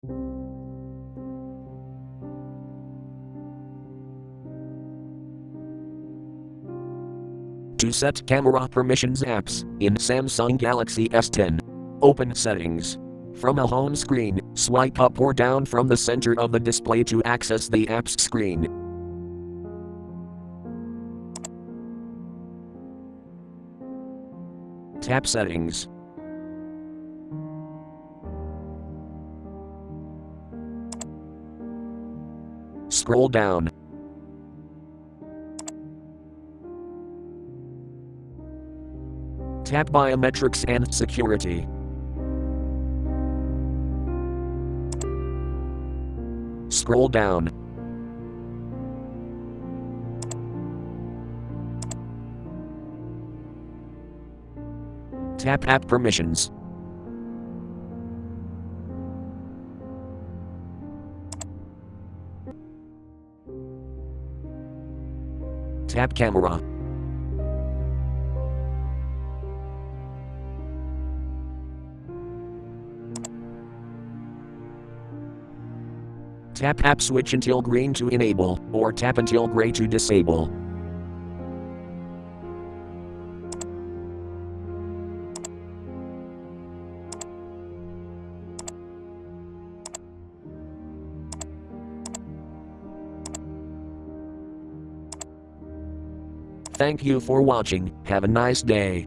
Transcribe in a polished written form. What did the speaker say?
To set camera permissions apps in Samsung Galaxy S10. Open Settings. From a home screen, swipe up or down from the center of the display to access the apps screen. Tap Settings. Scroll down. Tap Biometrics and Security. Scroll down. Tap App Permissions. Tap Camera. Tap App Switch until green to enable, or tap until gray to disable. Thank you for watching. Have a nice day.